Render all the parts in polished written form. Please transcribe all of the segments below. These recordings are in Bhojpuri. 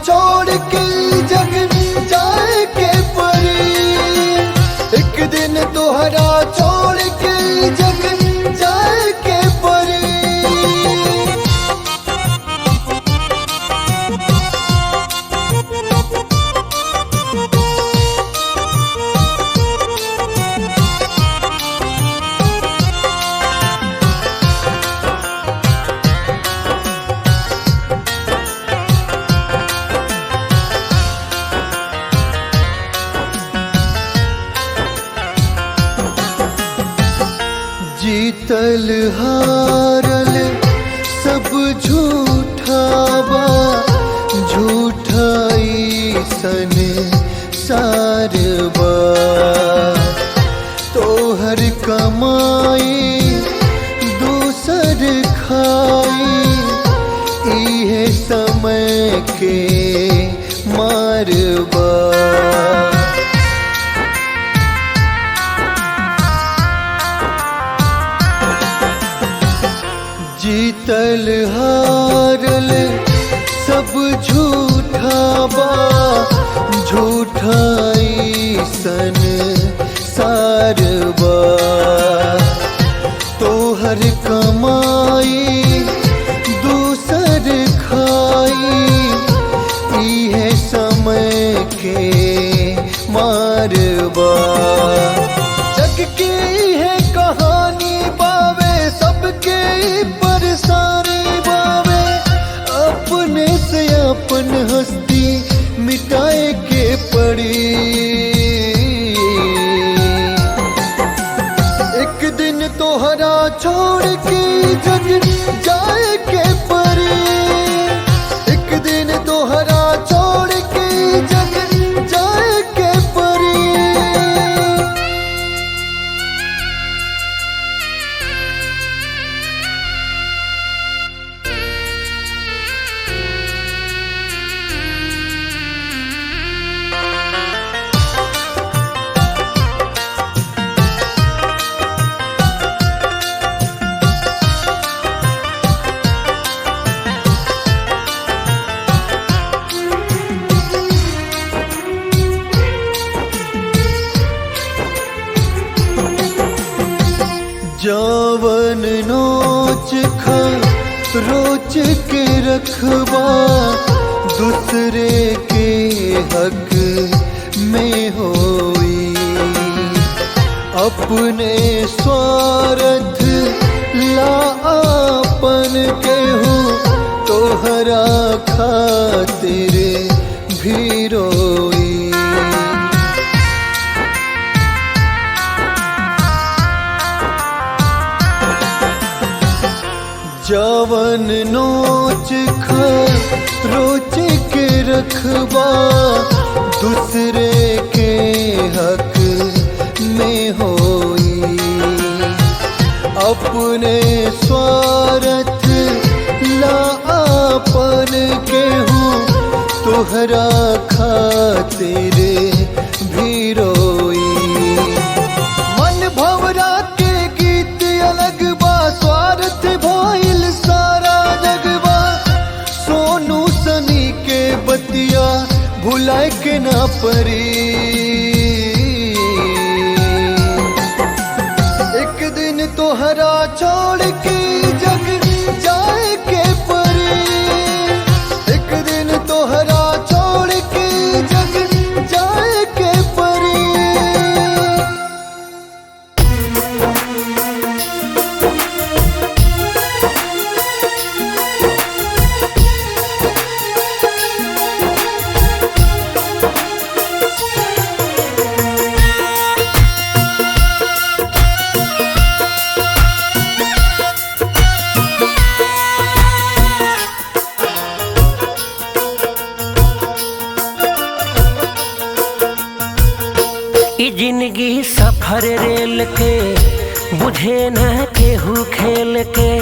छोड़ के जग जाए के परी। एक दिन तोहरा छोड़ के जग जाए के परी। जीतल हारल सब झूठा बा, झूठाई सन सार बा। तोहर कमाई दूसर खाई, इहे समय के मार बा। जीतल हारल सब झूठा बा, झूठाई सन सार बा। तोहर कमाई दूसर खाई, इहे समय के मार बा। जग की है कहानी बावे, सबके परेशानी बावे। अपने से अपन हस्ती मिटाए के पड़ी। एक दिन तोहरा छोड़ के जग जाए के पड़ी। एक दिन तोहरा छोड़ के जग जाए के पड़ी। जवन नोच खा रोच के रखबा, दूसरे के हक में होई। अपने स्वार्थ ला आपन केहू तोहरा खातिर भी रोई। जवन नोच खा रोच के रखबा, दूसरे के हक में होई। अपने स्वार्थ ला आपन केहू तोहरा खातिर भी रोई। मन भवरा के गीत अलग बा, स्वार्थ भइल सारा जगबा। सोनू सनी के बतिया भुलाए के ना परी। एक दिन तोहरा छोड़ के जग जाए के परी। एक दिन तोहरा छोड़ के जग जाए के परी। जिंदगी सफर रेल के बुझे न केहू खेल के।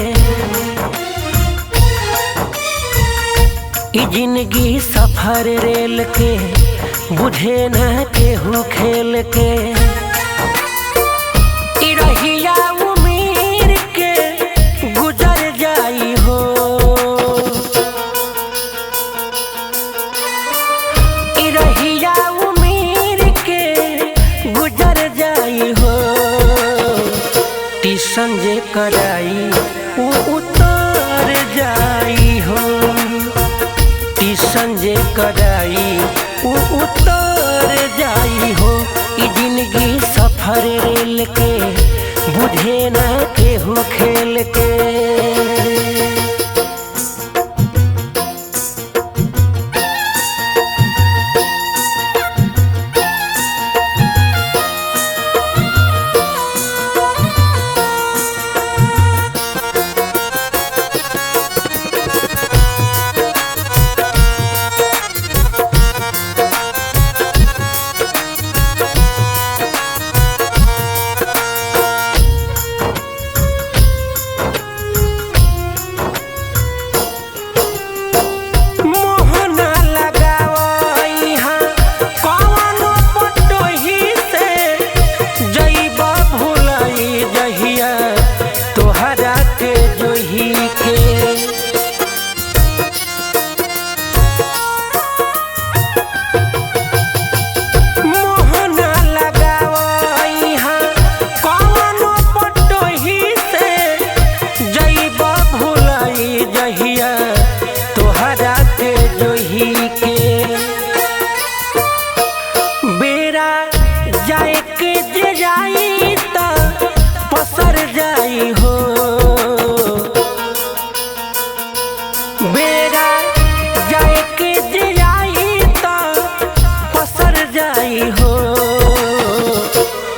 जिंदगी सफर रेल के बुझे न केहू खेल के। रहिया उम्मीर के गुजर जाई हो। टिशन जे कराई वो उतर जाई हो। टिशन जे कराई वो उतर जाई हो। ई जिंदगी सफर रेल के बुझे ना केहू खेल के।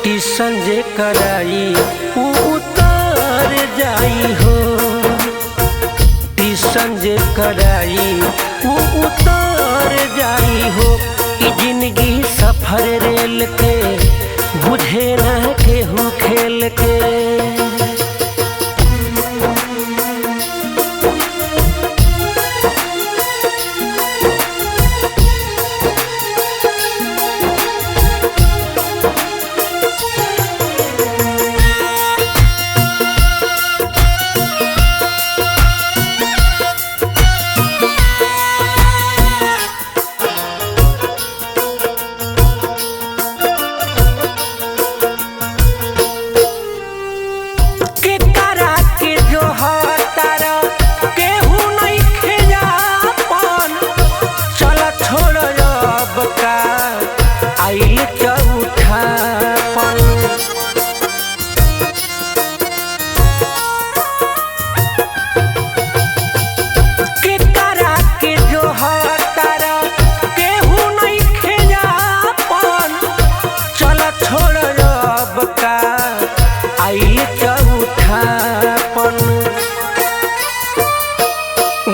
टिशन जे कराई वो उतर जाई हो। टिशन जे कराई वो उतर जाई हो। ई जिंदगी सफर रेल के बुझे ना केहू खेल के।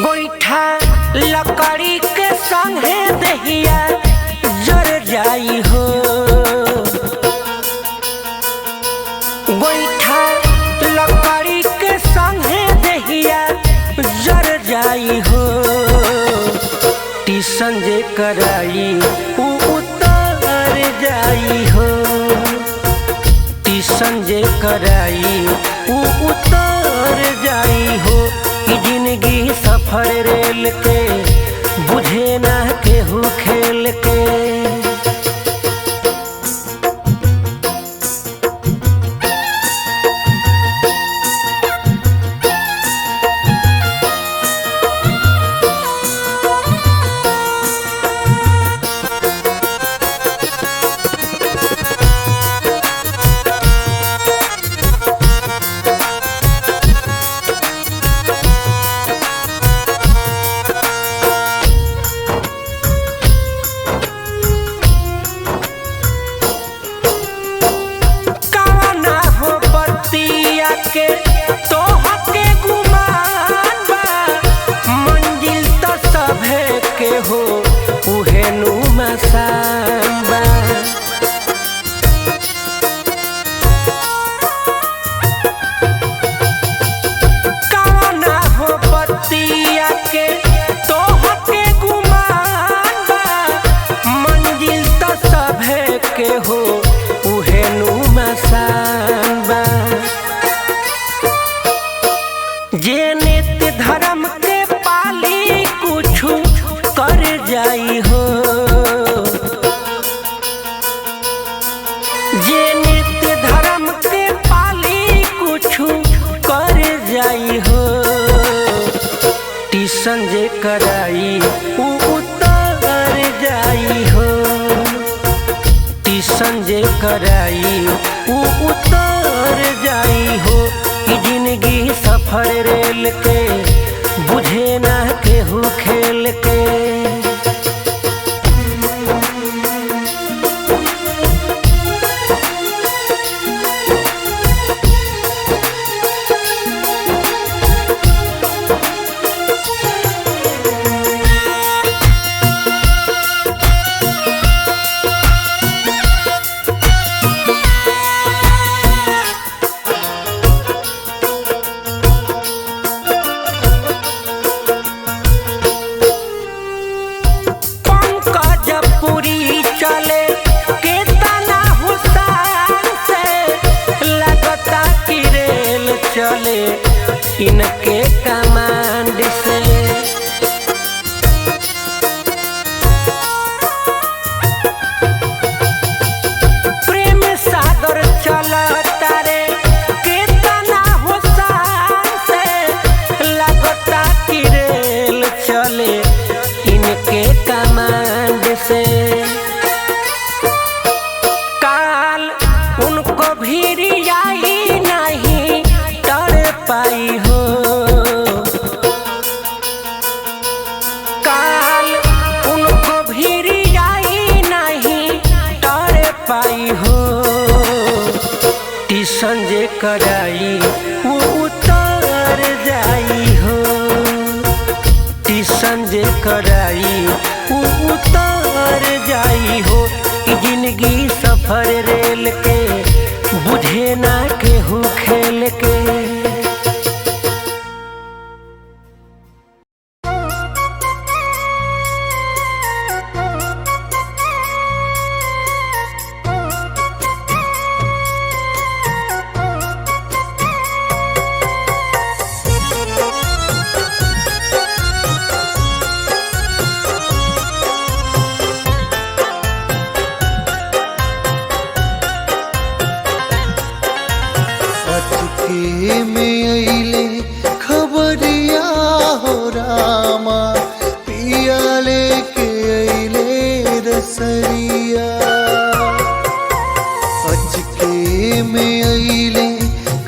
गोईठा लकड़ी के संगे दहिया जर जाई हो। गोईठा लकड़ी के संगे दहिया जर जाई हो। टिशन जे कराई वो उतर जाई हो। टिशन जे कराई वो उतर जाई हो। ई जिंदगी सफर रेल के बुझे ना केहू खेल के। के तोह के गुमान बा मंजिल तो सभे के हो उहे नु मसान बा। काना हो बतिया के तोह के गुमान बा मंजिल तो सभे के हो उहे नु मसान बा। जे नित्य धर्म के पाली कुछ कर जाई हो। कराई ऊ उतर जाई हो। टीसन जे कराई ऊ उतर जाई हो। कि जिंदगी सफर रेल के बुझे ना केहू खेल के। चले इनके कमांड से। प्रेम सागर चलता रे कितना होशान से। लगता कि रेल चले इनके कमांड से। काल उनको भी आई नहीं पाई हो। काल उनको भी आई नहीं डर पाई हो। टीसन जे कराई वो उतर जाई हो। टीसन जे कराई वो उतर जाई हो। कि जिंदगी सफर रेल के बुझे ना केहू खेल के। में अइले खबरिया हो रामा। पिया लेके अइले रसरिया। अचके में अइले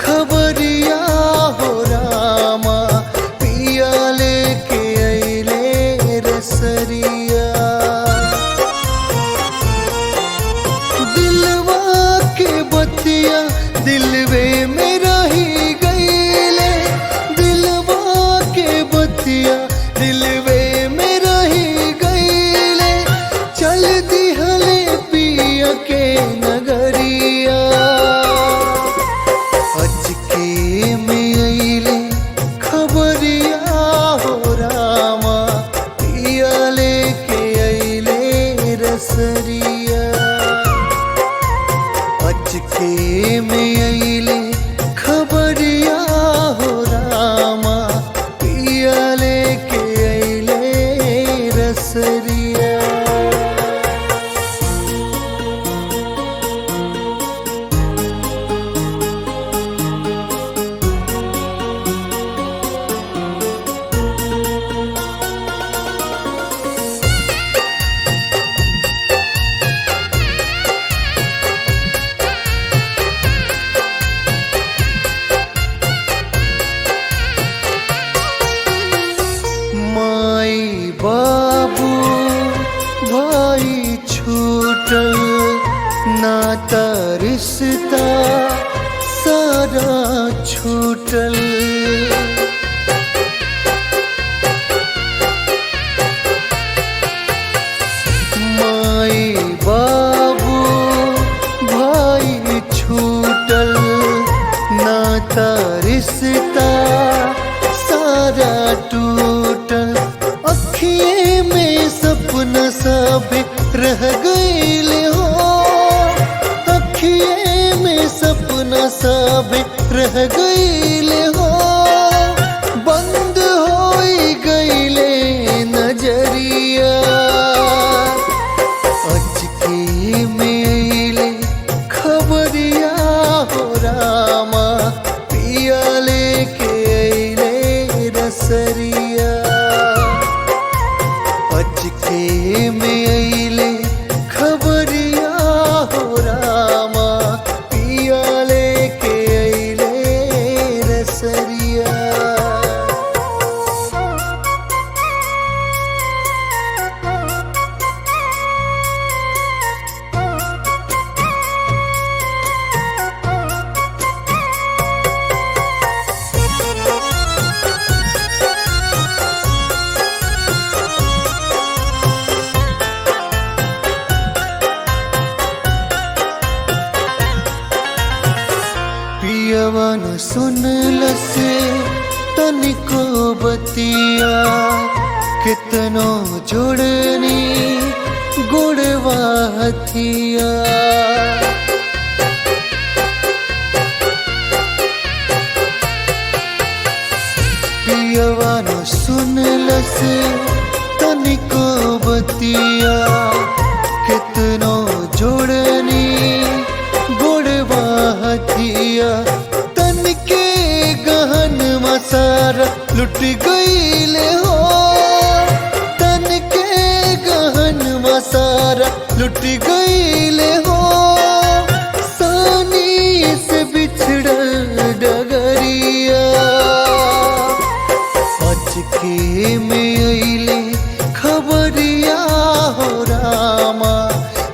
खबरिया हो रामा। पिया लेके अइले रसरिया। दिलवा के बतिया दिलवे में रही गईले। दिलवा के बतिया दिलवे में रही गईले। चल दिहले पिया के नगरिया। अचके में अइले खबरिया हो रामा। पिया लेके अइले रसरिया। अचके में अइले खबरिया हो रामा। पिया लेके अइले रसरिया। बाबू भाई छूटल नाता रिश्ता सारा छूटल। माई बाबू भाई छूटल नाता रिश्ता सारा टूटल। अखिए में सपना सब रह गईले हो। अखिए में सपना सब रह गईले हो। बंद होई गईले नजरिया। अचके में अइले खबरिया हो रामा। पिया लेके अइले रसरिया। में अइले खबरिया हो रामा, पिया लेके अइले रसरिया। पियवा न सुनलस तनिको बतिया, कितनो जोड़नी गुड़वा हथिया। पियवा न सुनलस तनिको बतिया, कितनो जोड़नी गुड़वा हथिया। तन के गहन मसारा लुट गईले हो, तन के गहन मसारा लुट गईले हो। सानी से बिछड़ल डगरिया, अचके में अइले खबरिया हो रामा,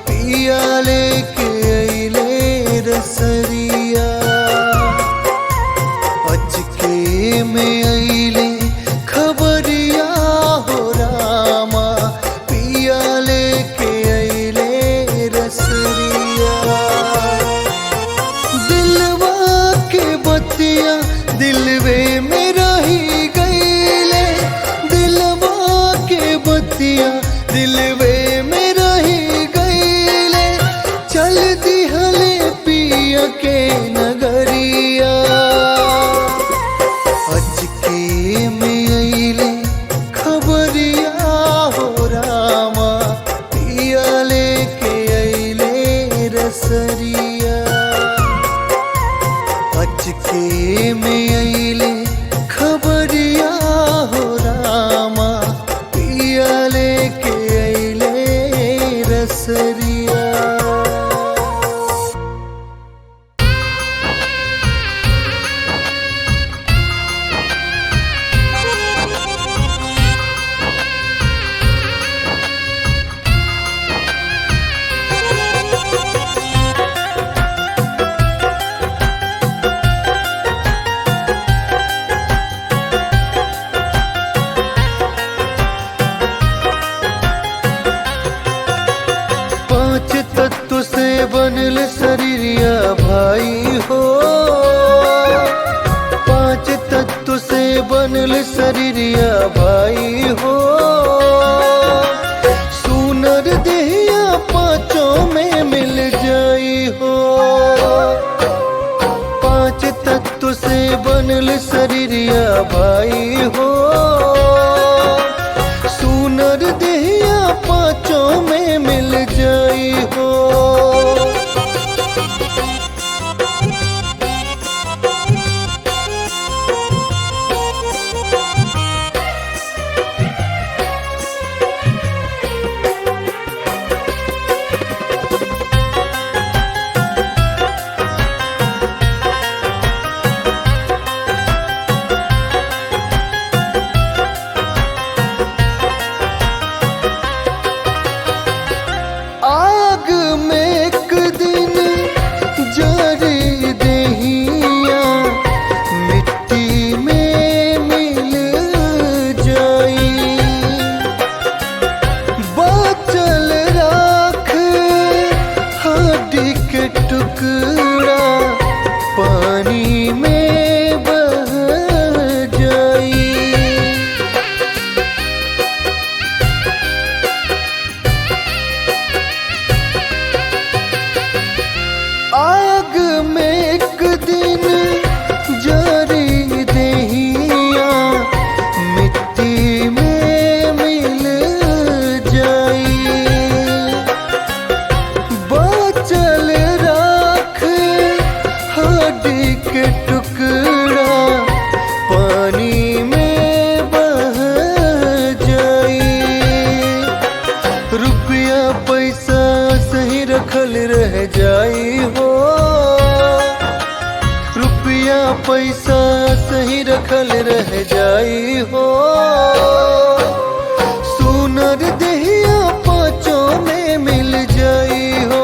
पिया लेके अइले रसरिया। अचके में अइले खबरिया हो रामा, पिया लेके अइले रसरिया। दिलवा के बतिया दिलवे में रही गईले, दिलवा के बतिया दिलवे में रही गईले। चल दिहले पिया के नगरिया, अचके में अइले खबरिया हो रामा, पिया लेके अइले रसरिया। अचके में अइले खबरिया हो रामा, पिया लेके अइले रसरिया। पांच तत्व से बनल शरीरिया भाई हो, पांच तत्व से बनल शरीरिया भाई हो। सुनर देहिया पांचों में मिल जाई हो, पांच तत्व से बनल शरीरिया भाई हो। सुनर देहिया पांचों में मिल जाई हो। पैसा सही रखल रह जाई हो। सुनर देहिया पाँचों में मिल जाई हो।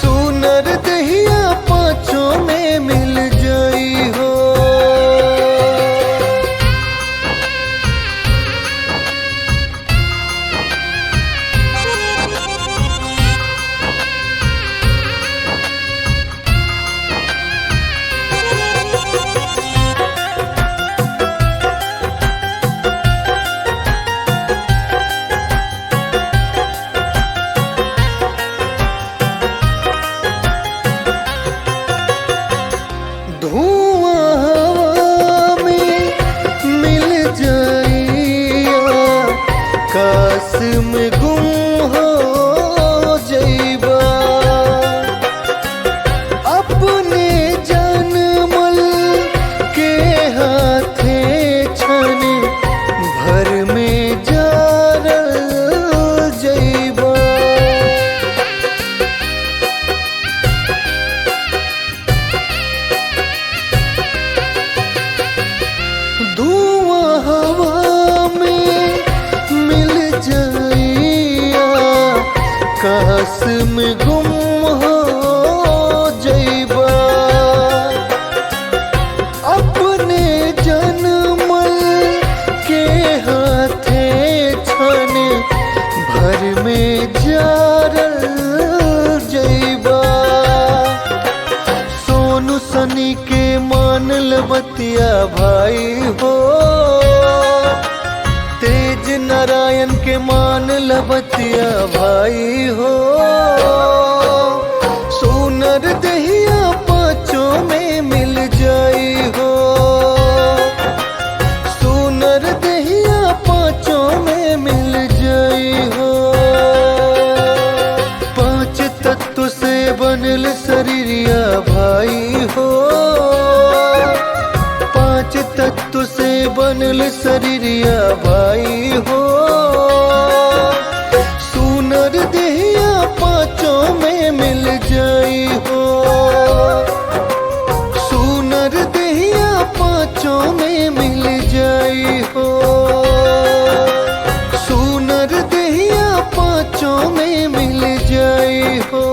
सुनर देहिया पाँचों में मिल जाई हो। धुआं हवा में मिल जाइया, काश में गुम हो जाइबा। अपने जानमल के हाथे छन भर में जारल जाइबा। धुआं हवा में मिल जाइया, काश में गुम हो जाइबा। अपने जनमल के हाथे छन भर में जारल जाइबा। सोनू सनी के मान लबतिया भाई हो। तेज नारायण के मान लबतिया भाई हो। सुनर देहिया पाँचों में मिल जाई हो। सुनर देहिया पाँचों में मिल जाई हो। पांच तत्व से बनल शरीरिया भाई हो। पांच तत्व से बनल शरीरिया भाई हो। सुनर देहिया पाँचों में मिल जाई हो। सुनर देहिया पाँचों में मिल जाई हो। सुनर देहिया पाँचों में मिल जाई हो।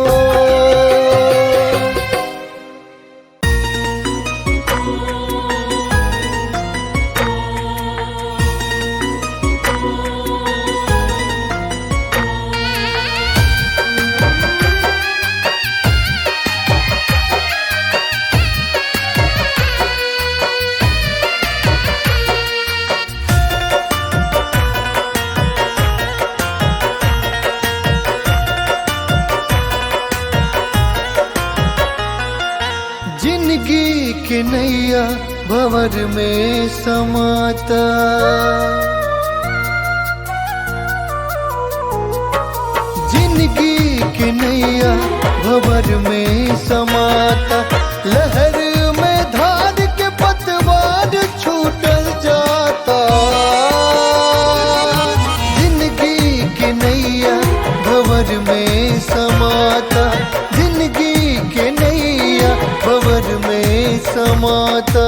जिंदगी के नैया भंवर में समाता। जिंदगी के नैया भंवर में समाता। लहर में धार के पतवार छूटल जाता। जिंदगी के नैया भंवर में समाता। जिंदगी के नैया भंवर में समाता।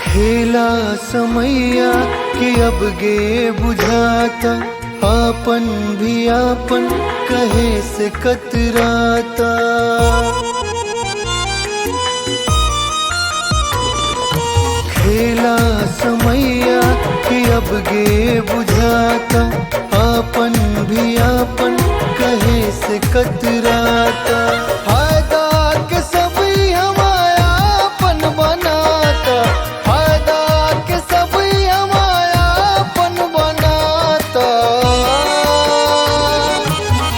खेला समैया कि अब गे बुझाता। आपन भी आपन कहे से कतराता। खेला समैया कि अब गे बुझाता। आपन भी आपन कहे से कतराता। फायदा के सभी हमारा अपन बनाता। फायदा के सभी हमारा अपन बनाता।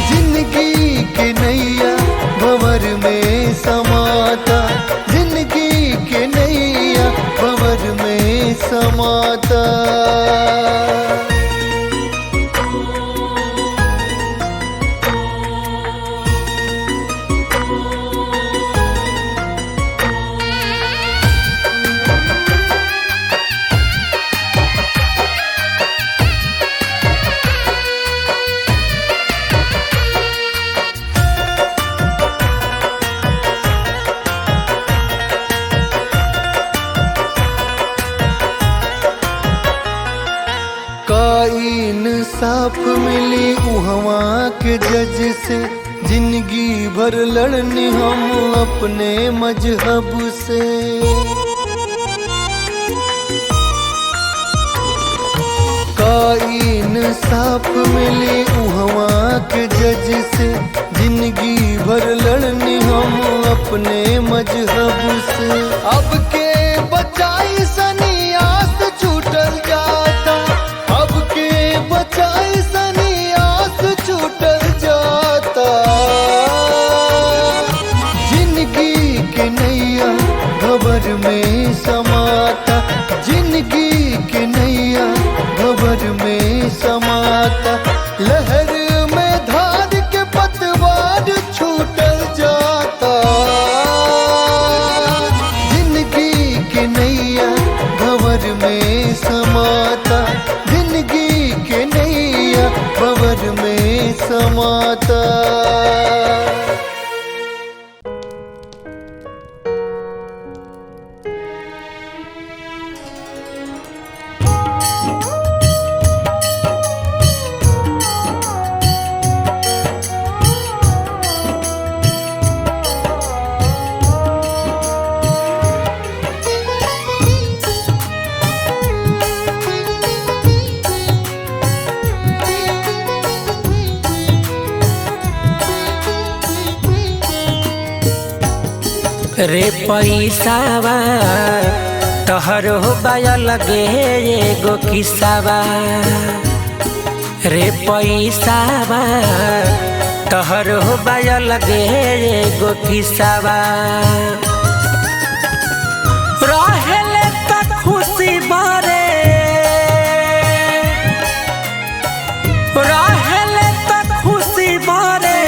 जिंदगी के नैया भंवर में समाता। जिंदगी के नैया भंवर में समाता। इंसाफ मिली उहवा के जज से, जिंदगी भर लड़नी हम अपने मजहब से। का इंसाफ मिली उहवा के जज से, जिंदगी भर लड़नी हम अपने मजहब से। अब के बचाई सनियास छूटल जाता, अब के बचाई सनियास छूटल जाता। जिंदगी के नैया भंवर में समाता, जिंदगी के नैया भंवर में समाता। लहर में धार के पतवार छूटल जाता। जिंदगी के नैया भंवर में समाता, जिंदगी के नैया भंवर में समाता। रे पैसावा तोहरो बाया लगे एगो किस्सावा। रे पैसावा तोहरो बाया लगे एगो किस्सावा। रहेले त खुशी बारे, रहेले त खुशी बारे,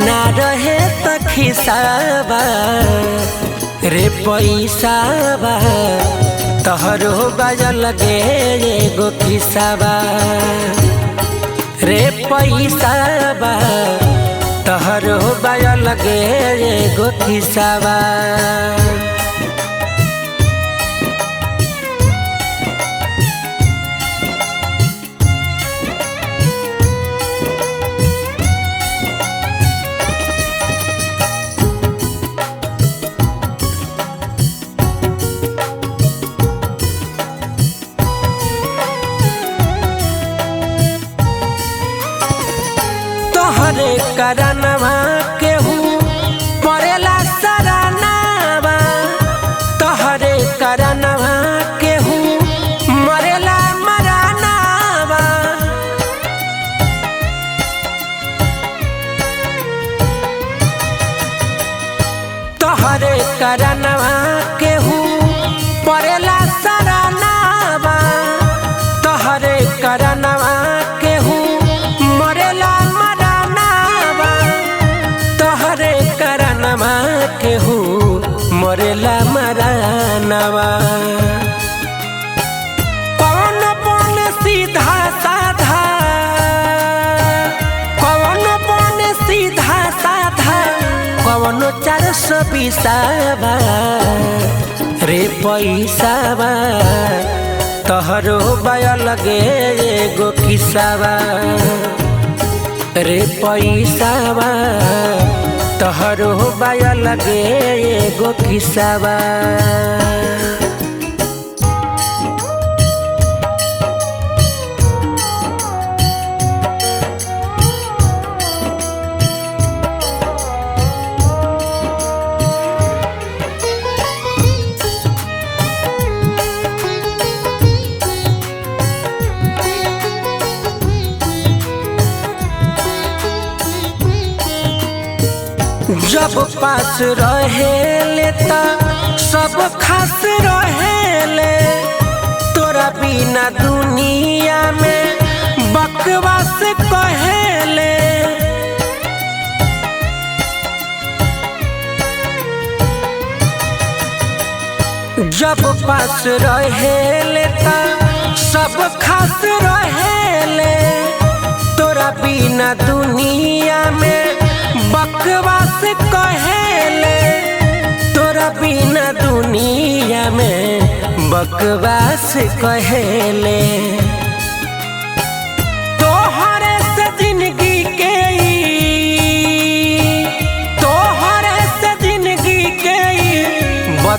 ना रहे त खिसावा। रे पैसावा तोहरो बाया लगे एगो किस्सावा। रे पैसावा तोहरो बाया लगे एगो किस्सावा। तोहरे करनवा केहू परेला सरानावा। तोहरे करनवा केहू मरेला मरानावा। तोहरे करनवा केहू परेला सरानावा। तोहरे करनवा केहू मरेला केहू मरेला मरानवा। कौन बन सीधा साधा, कौन बन सीधा साधा, कौन 420। रे पैसावा तोहरो बाया लगे एगो किस्सावा। रे पैसावा तोहरो बाया लगे एगो किस्सावा। जब पास रहेले त सब खास रहेले। तोरा बिना दुनिया में बकवास कहेले। जब पास रहेले त सब खास रहेले। तोरा बिना दुनिया में बकवास कहेले। तोरा बिना दुनिया में बकवास कहेले। तो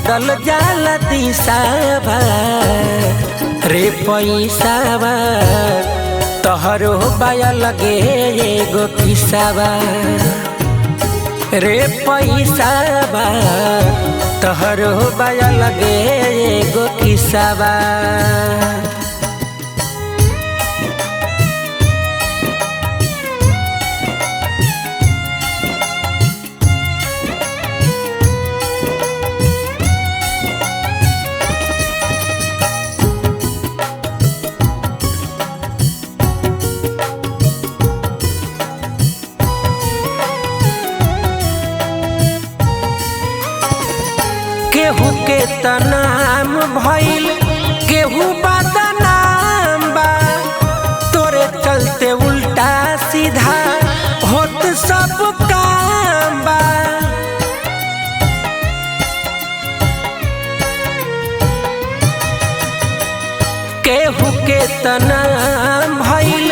बदल जाला दिशावा रे पैसावा तोहरो बाया लगे एगो किसावा रे पैसावा तोहरो बाया लगे एगो किसावा। केहू के तनाम भइल केहू बदनाम बा तोरे चलते उल्टा सीधा होत सब काम बा। केहू के तनाम भइल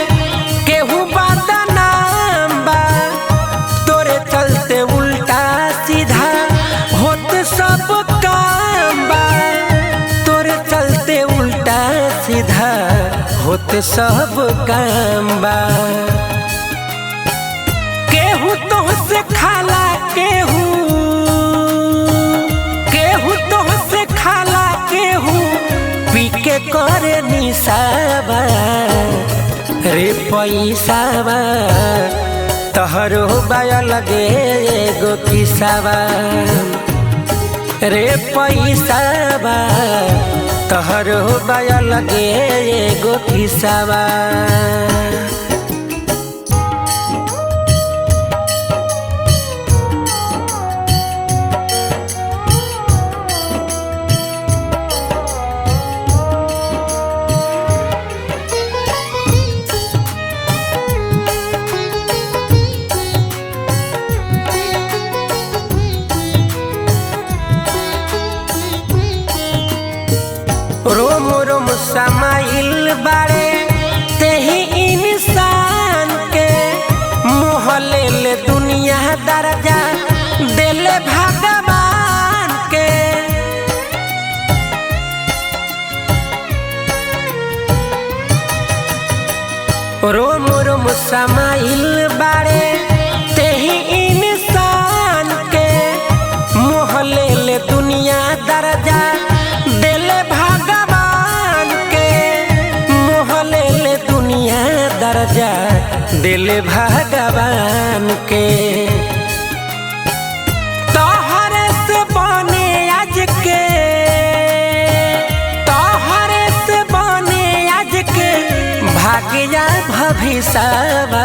केहू बदनाम बा तोरे चलते उल्टा सीधा होत सब काम बा तोरे चलते उल्टा सीधा होत सब काम बा। केहू तोहसे खाला केहू तोहसे खाला केहू पी के करे निसाबा रे पैसावा तोहरो बाया लगे एगो किसावा रे पैसावा तोहरो बाया लगे एगो किसावा। रोम रोम समाइल बारे तेही इंसान के मोह ले ले दुनिया दर्जा देले भगवान के। रोम रोम समाइल बारे तेही इंसान के मोह ले ले दुनिया दर्जा देले भगवान के मोह ले ले दुनिया दर्जा देले भगवान के। तोहरे से बने आज के तोहरे से बने आज के भाग्य भविष्यवा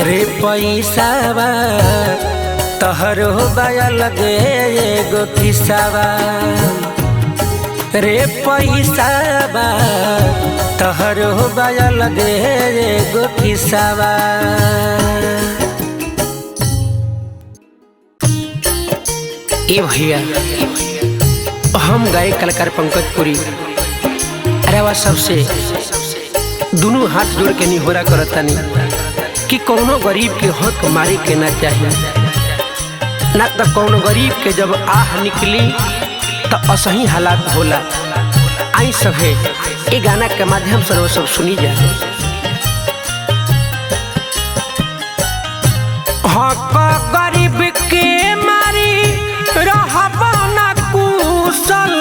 रे पैसावा तोहरो बाया लगे एगो किसावा रे पैसावा तोहरो बाया लगे एगो किसावा। ए भैया हम गायक कलाकार पंकज पुरी अरे सबसे दोनों हाथ जोड़ के निहोरा करतानी कि कौनो गरीब के हक मारे के ना चाहिए ना तो कौनो गरीब के जब आह निकली तो असही हालात होला। आई सब है ये गाना के माध्यम से वो सब सुनी जाए। हक गरीब के मारी रहबा ना कुशल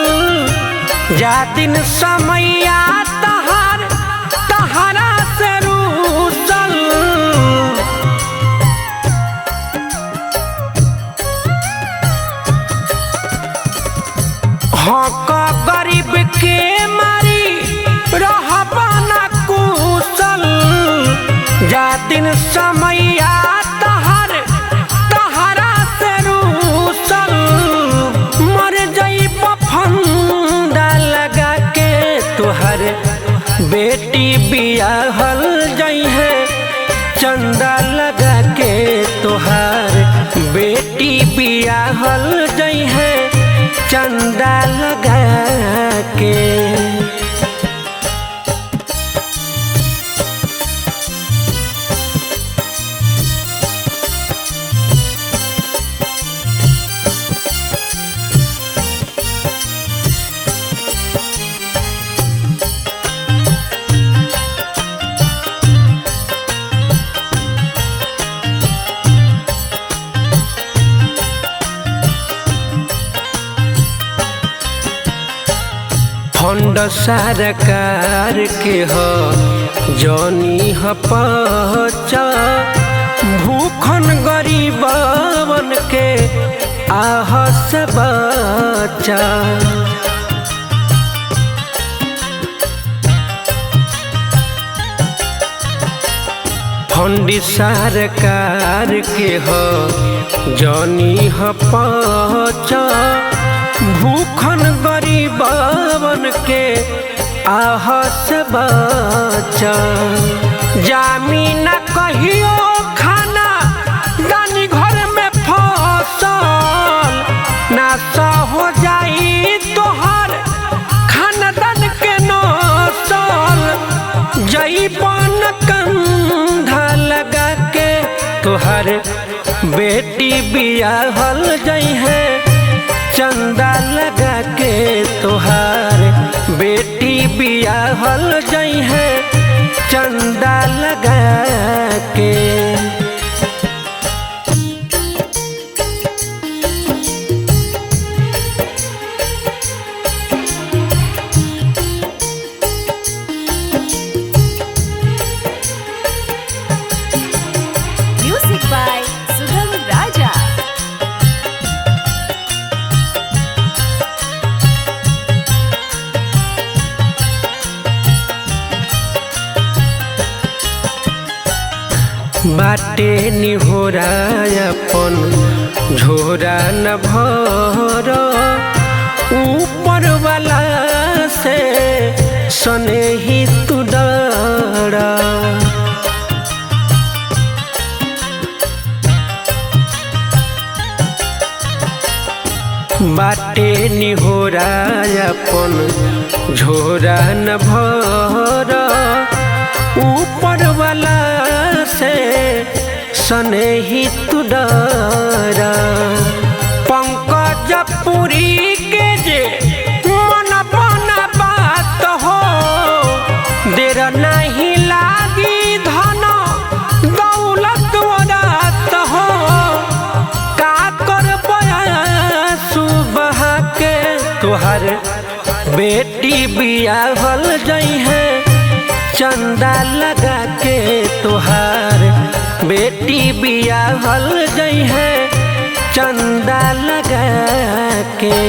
जा दिन समैया तहरा से रूसल। हक गरीब के मारी रहबा ना कुशल जा दिन समैया तहरा से रूसल। मर जाइब फंदा लगा के तुहर बेटी बियाहल जाई है चंदा लगा के तुहार बेटी बियाहल जाई है चंदा लगा के। फंड सरकार के हो जनी ह पचा भूखन गरीबन के आह से बचा। फंड सरकार के हो जनी ह पचा भूखन गरीबन के आह से बचा। जामीन कहियो खाना दानी घर में फसल नाशा हो जाई तोहर खानदान के नसल। जईबन कंधा लगा के तोहर बेटी बियाहल जई है चंदा लगा के तोहार बेटी बियाहल जई है चंदा लगा के। Music by Sugam Raja. बाटे निहोरा अपन झोरा न भर ऊपर वाला से सने ही तू डरा। बाटे निहोरा अपन झोरा न भर ऊपर वाला से सने ही तू डरा। पंकज पुरी के जे मन बना बात हो देर नहीं लागी धन दौलत रात हो। का कर सुबह के तोहर बेटी बियाहल जई है चंदा लगा के तोहार बेटी बियाहल जई है चंदा लगा के।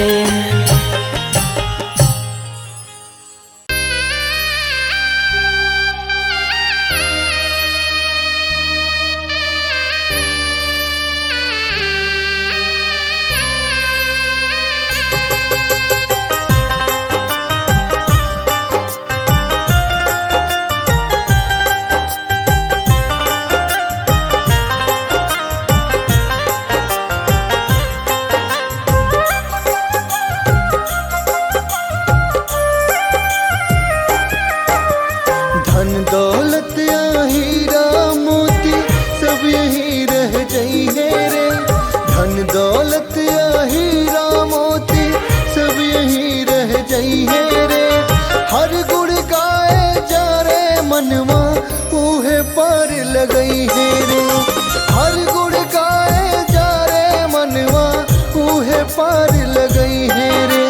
दौलत या हीरा मोती सब यहीं रह गई है रे। धन दौलत या हीरा मोती सब यहीं रह गई है रे। हर गुड़ गाए जा रे मनवा ऊहे पार लगई है रे। हर गुड़ गाए जा रे मनवा ऊहे पार लगई है रे।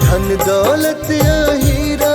धन दौलत या हीरा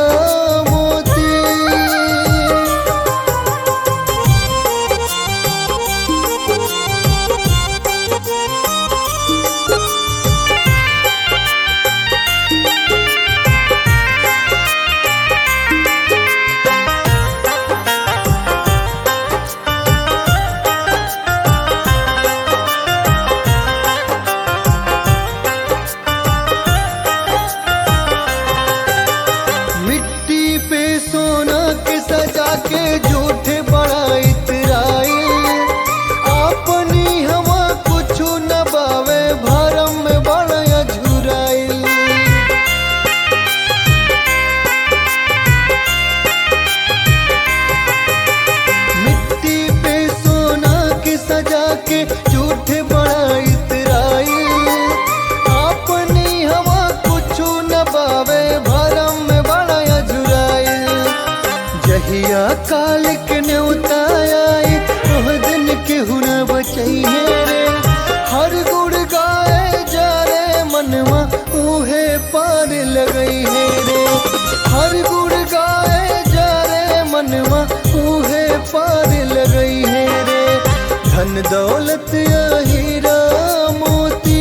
काल के न्योताई ओह दिन केहू न बचई है रे। हर गुड़ गाए जा रे मनवा ऊहे पार लगई है रे। हर गुड़ गाए जा रे मनवा उहे पार लगई है रे। धन दौलत या हीरा मोती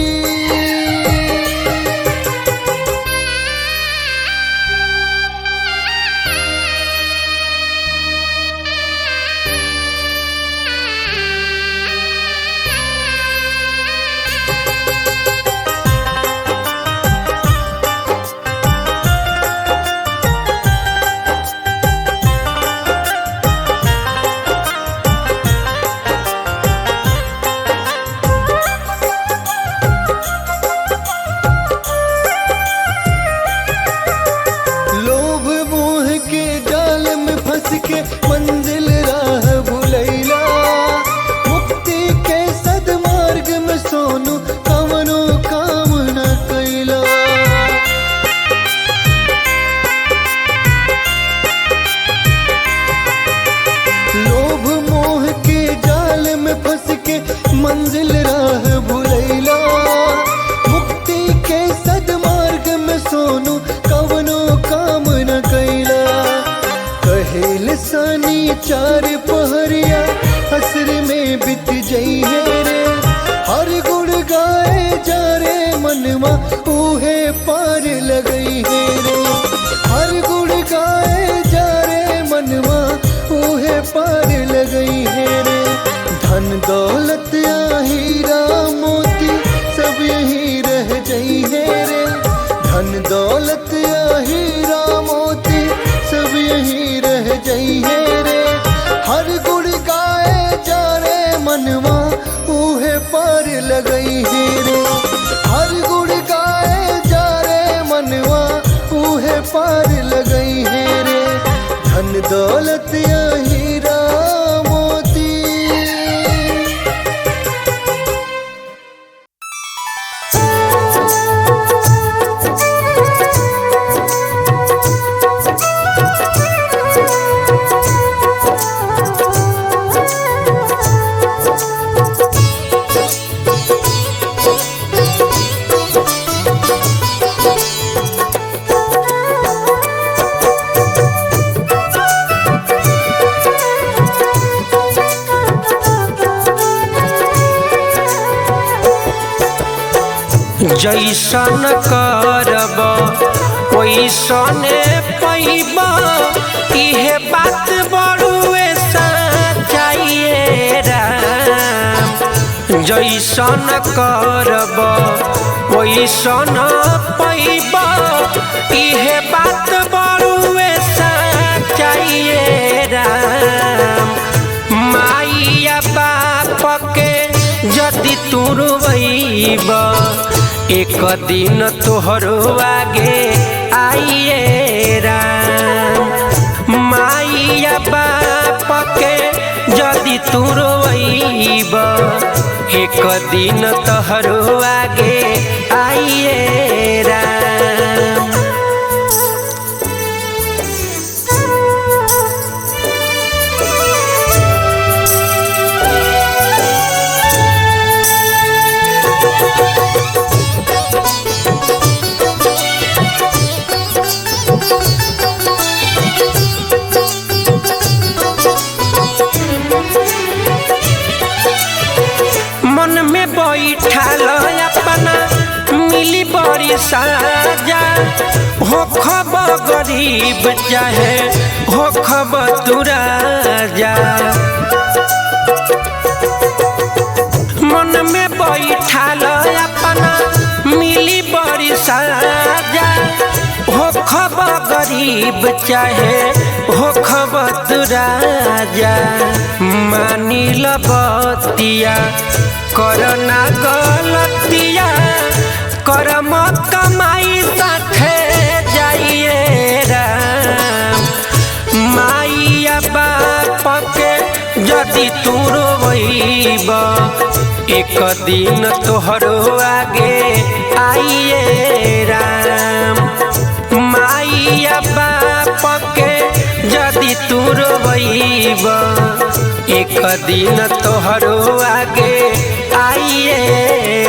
के मंजिल राह भुलैला। मुक्ति के सदमार्ग में सोनू कवनो काम न कैला। लोभ मोह के जाल में फंस के मंजिल राह भुलैला। मुक्ति के सदमार्ग में सोनू कवनो काम न कैला। कहेल सानी चार पहरिया असर में बित जई है रे। हर गुड़ गाए जा रे मनवा उहे पार लगई है रे। हर गुड़ गाए जा रे मनवा उहे पार लगई है रे। धन दौलत या हीरा मोती सब यहीं रह जई है रे। धन दौलत या हीरा मोती सब यहीं रह जई है रे। हर गुड़ गाए जा रे मनवा उहे पार लगई है रे। हर गुड़ गाए जा रे मनवा उहे पार लगई है रे। धन दौलत या हीरा मोती। जैसन करब वैसने पैबा। इहे बात बड़ुए सच्चाइए राम। जैसन करब वैसन पैबा। इहे बात बड़ुए सच्चाइए राम। माइया बाप के जदि तू रोइबा एक दिन तोहरो आगे आइए राम। माइया बाप के जदि तू रोइबा एक दिन तोहरो आगे आइए राम। मन में बैठाल अपना मिली बड़ी साजा। हो खब गरीब चाहे हो खब तू राजा। मन में बैठाल अपना मिली बड़ी साजा। हो खब गरीब चाहे हो खब तू राजा। मानी लबतिया करना गलतिया करम कमाई साथे जाइए राम। माइया बाप के जदि तू रोइबा एक दिन तोहरो आगे आइए राम। माइया बाप के जदि तू रोइबा एक दिन तोहरो आगे आइए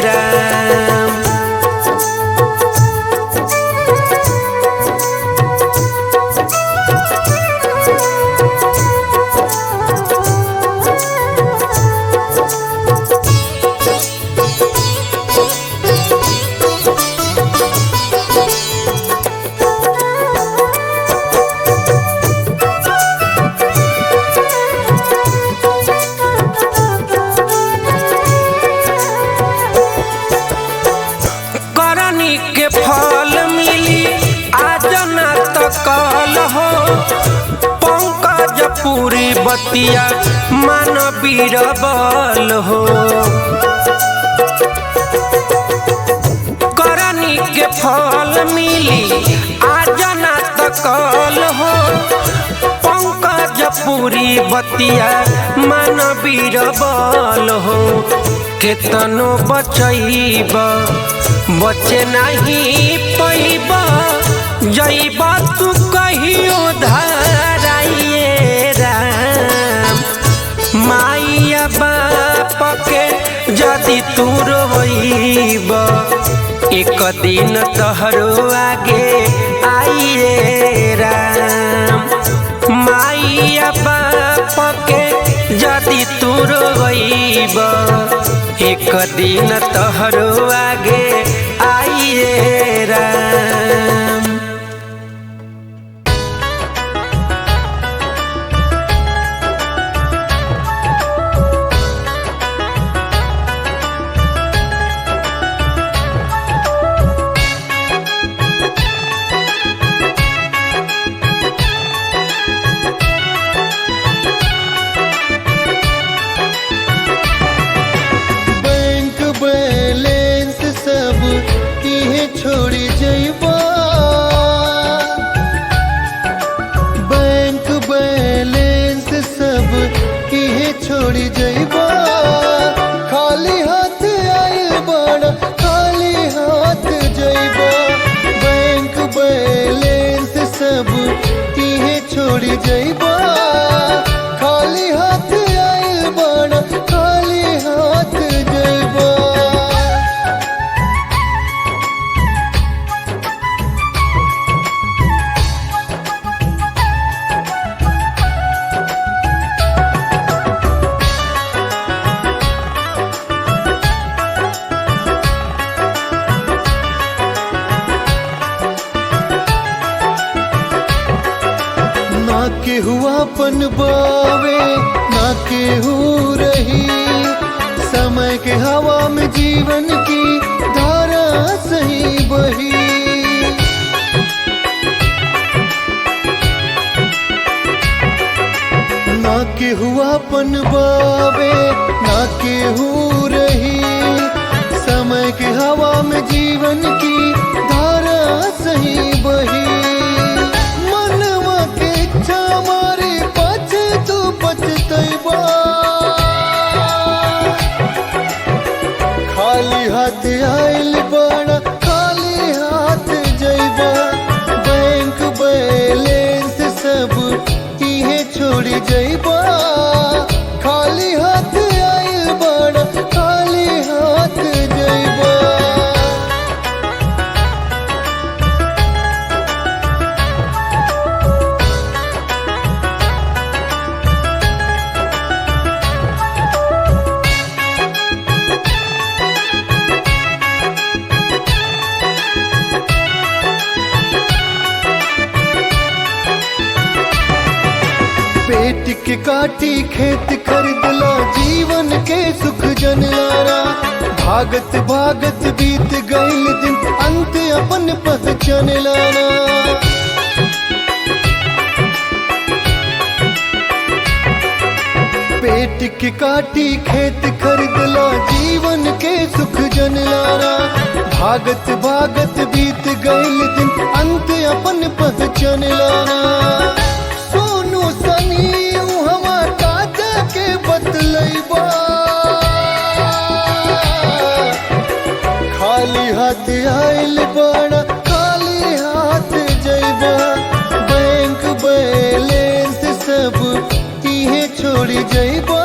राम। बतिया मान बीरबल हो। करनी के फल मिली आज ना तकल हो। पंकज पूरी बतिया मान बीरबल हो। केतनो बचैब बचे नहीं पैब जैब तू कहियो धराइए राम। माइया बाप के जदि तू रोइब एक दिन तोहरो आगे आइए राम। माइया बाप के जदि तू रोइब एक दिन तोहरो आगे आइए राम। छोड़ी जइबा बैंक बैलेंस सब किहे छोड़ी जइबा। खाली हाथ आइल बड़ा खाली हाथ जइबा। बैंक बैलेंस सब किहे छोड़ी जइबा। खाली हाथ आइल बड़ा खाली हाथ जइबा। केहू अपन बावे ना केहू रही। समय के हवा में जीवन की धारा सही बही। ना केहू अपन बावे ना केहू रही। समय के हवा में जीवन की धारा सही बही। हमारे पाछे तू पछतैबा। खाली हाथ आइल बड़ा खाली हाथ जइबा। बैंक बैलेंस सब इहे छोड़ी जइबा। खाली हाथ आइल बड़ा खाली हाथ जइबा। पेट के काटी खेत खरीदला जीवन के सुख जनलारा। भागत भागत बीत गईल दिन अंत अपन पहचान लाना। पेट के काटी खेत खरीदला जीवन के सुख जनलारा। भागत भागत बीत गईल दिन अंत अपन पहचान लाना। सनी हमार काजा के बतलैबा। खाली हाथ आइल बड़ा खाली हाथ जइबा। बैंक बैलेंस सब इहे छोड़ी जइबा।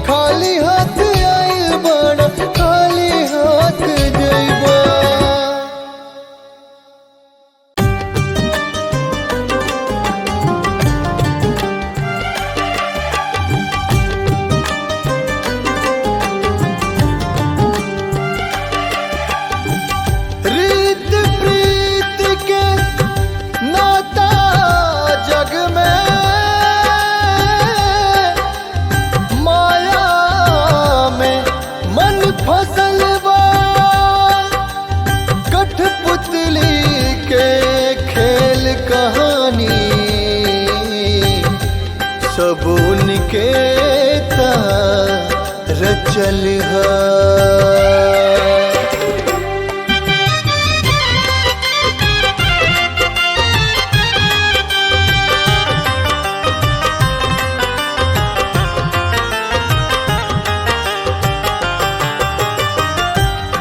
खाली हाथ आइल बड़ा खाली हाथ जइबा। चलहा।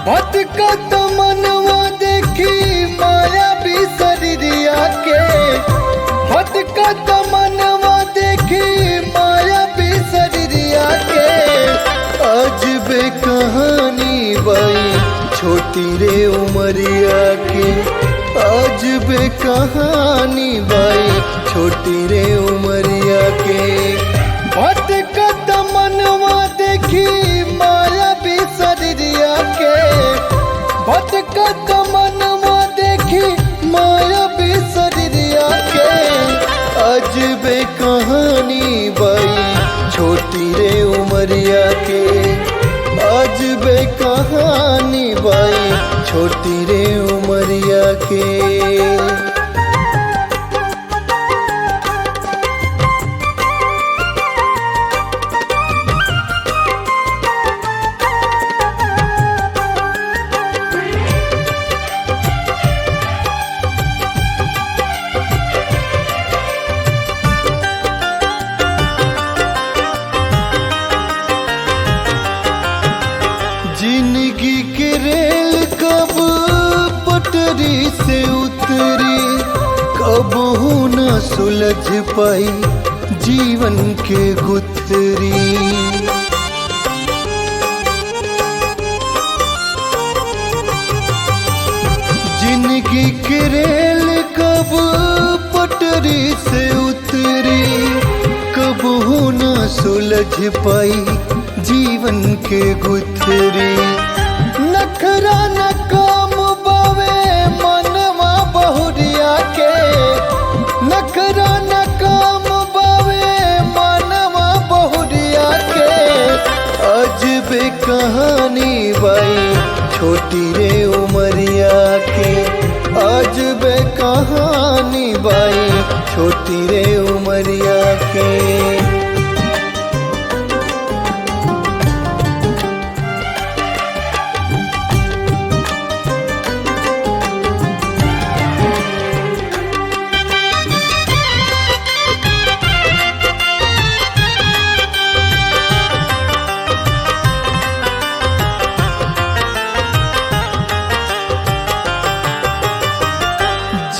भटकत मनवा देखी माया भी शरीरिया के, भटकत मनवा देखी माया भी शरीरिया के। अजबे कहानी बाई छोटी रे उमरिया के, अजबे कहानी बाई छोटी रे उमरिया के। भटकत मनवा देखी माया भी शरीरिया के, भटकत मनवा देखी माया भी शरीरिया के। अजबे कहानी बाई छोटी रे उमरिया के, अजबे कहानी बाई छोटी रे उमरिया के। जिंदगी के रेल कब पटरी से उतरी, कब हो न सुलझ पाई जीवन के गुथरी। जिंदगी के रेल कब पटरी से उतरी, कब हो न सुलझ पाई जीवन के गुथरी। नखरा न काम बावे मनवा बहुरिया के, नखरा न काम बावे मनवा बहुरिया के। अजबे कहानी बाई छोटी रे उमरिया के, अजबे कहानी बाई छोटी रे उमरिया के।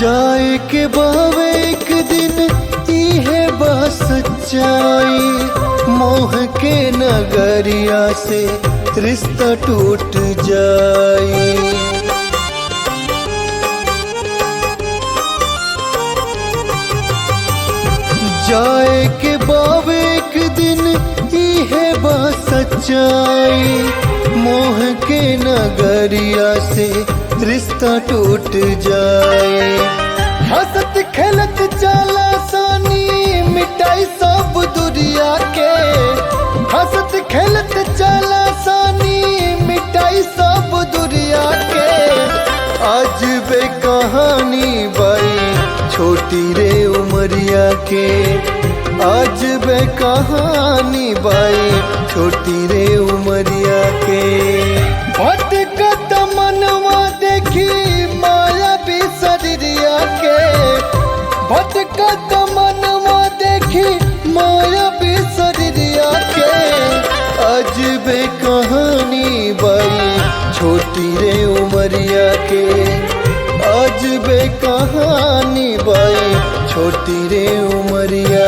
जाए के बावे एक दिन इहे बस सच्चाई, मोह के नगरिया से रिश्ता टूट जाए। जाए के बावे एक दिन इहे बस सच्चाई, मोह के नगरिया से रिश्ता टूट जाए। हंसत खेलत चला सानी मिटाई सब दुनिया के, हंसत खेलत चला सानी मिटाई सब दुनिया के। अजबे कहानी बाई छोटी रे उमरिया के, अजबे कहानी बाई छोटी रे उमरिया के। भटकत मनवा देखी माया भी शरीरिया के, भटकत मनवा देखी माया भी शरीरिया के। अजबे कहानी बाई छोटी रे उमरिया के, अजबे कहानी बाई छोटी रे उमरिया